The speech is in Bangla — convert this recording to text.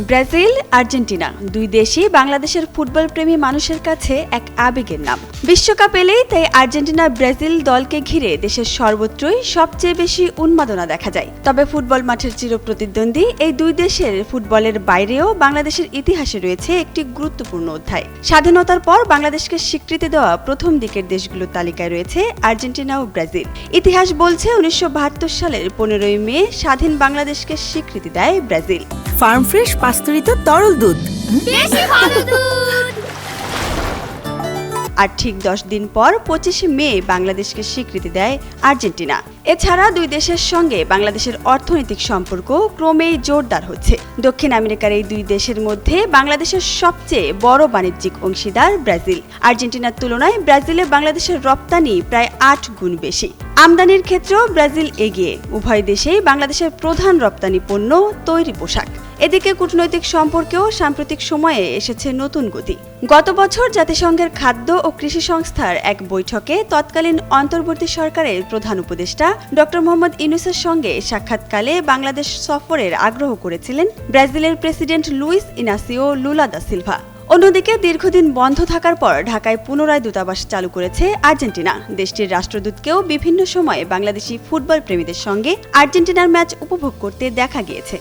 ব্রাজিল, আর্জেন্টিনা দুই দেশই বাংলাদেশের ফুটবল প্রেমী মানুষের কাছে এক আবেগের নাম। বিশ্বকাপ এলেই তাই আর্জেন্টিনা ব্রাজিল দলকে ঘিরে দেশের সর্বত্রই সবচেয়ে বেশি উন্মাদনা দেখা যায়। তবে ফুটবল মাঠের চিরপ্রতিদ্বন্দ্বী এই দুই দেশের ফুটবলের বাইরেও বাংলাদেশের ইতিহাসে রয়েছে একটি গুরুত্বপূর্ণ অধ্যায়। স্বাধীনতার পর বাংলাদেশকে স্বীকৃতি দেওয়া প্রথম দিকের দেশগুলোর তালিকায় রয়েছে আর্জেন্টিনা ও ব্রাজিল। ইতিহাস বলছে ১৯৭২ সালের ১৫ই মে স্বাধীন বাংলাদেশকে স্বীকৃতি দেয় ব্রাজিল। ফার্ম ফ্রেশ পাস্তুরিত তরল দুধ, বেশি ভালো দুধ। আর ঠিক ১০ দিন পর ২৫শে মে বাংলাদেশকে স্বীকৃতি দেয় আর্জেন্টিনা। এছাড়া দুই দেশের সঙ্গে বাংলাদেশের অর্থনৈতিক সম্পর্ক ক্রমেই জোরদার হচ্ছে। দক্ষিণ আমেরিকার এই দুই দেশের মধ্যে বাংলাদেশের সবচেয়ে বড় বাণিজ্যিক অংশীদার ব্রাজিল। আর্জেন্টিনার তুলনায় ব্রাজিলে বাংলাদেশের রপ্তানি প্রায় ৮ গুণ বেশি। আমদানির ক্ষেত্রেও ব্রাজিল এগিয়ে। উভয় দেশেই বাংলাদেশের প্রধান রপ্তানি পণ্য তৈরি পোশাক। এদিকে কূটনৈতিক সম্পর্কেও সাম্প্রতিক সময়ে এসেছে নতুন গতি। গত বছর জাতিসংঘের খাদ্য ও কৃষি সংস্থার এক বৈঠকে তৎকালীন অন্তর্বর্তী সরকারের প্রধান উপদেষ্টা ডক্টর মোহাম্মদ ইউনূসের সঙ্গে সাক্ষাৎকালে বাংলাদেশ সফরের আগ্রহ করেছিলেন ব্রাজিলের president Luiz Inacio Lula da Silva. অন্যদিকে দীর্ঘদিন বন্ধ থাকার পর ঢাকায় পুনরায় দূতাবাস চালু করেছে আর্জেন্টিনা। দেশটির রাষ্ট্রদূতকেও বিভিন্ন সময়ে বাংলাদেশি ফুটবল প্রেমীদের সঙ্গে আর্জেন্টিনার ম্যাচ উপভোগ করতে দেখা গিয়েছে।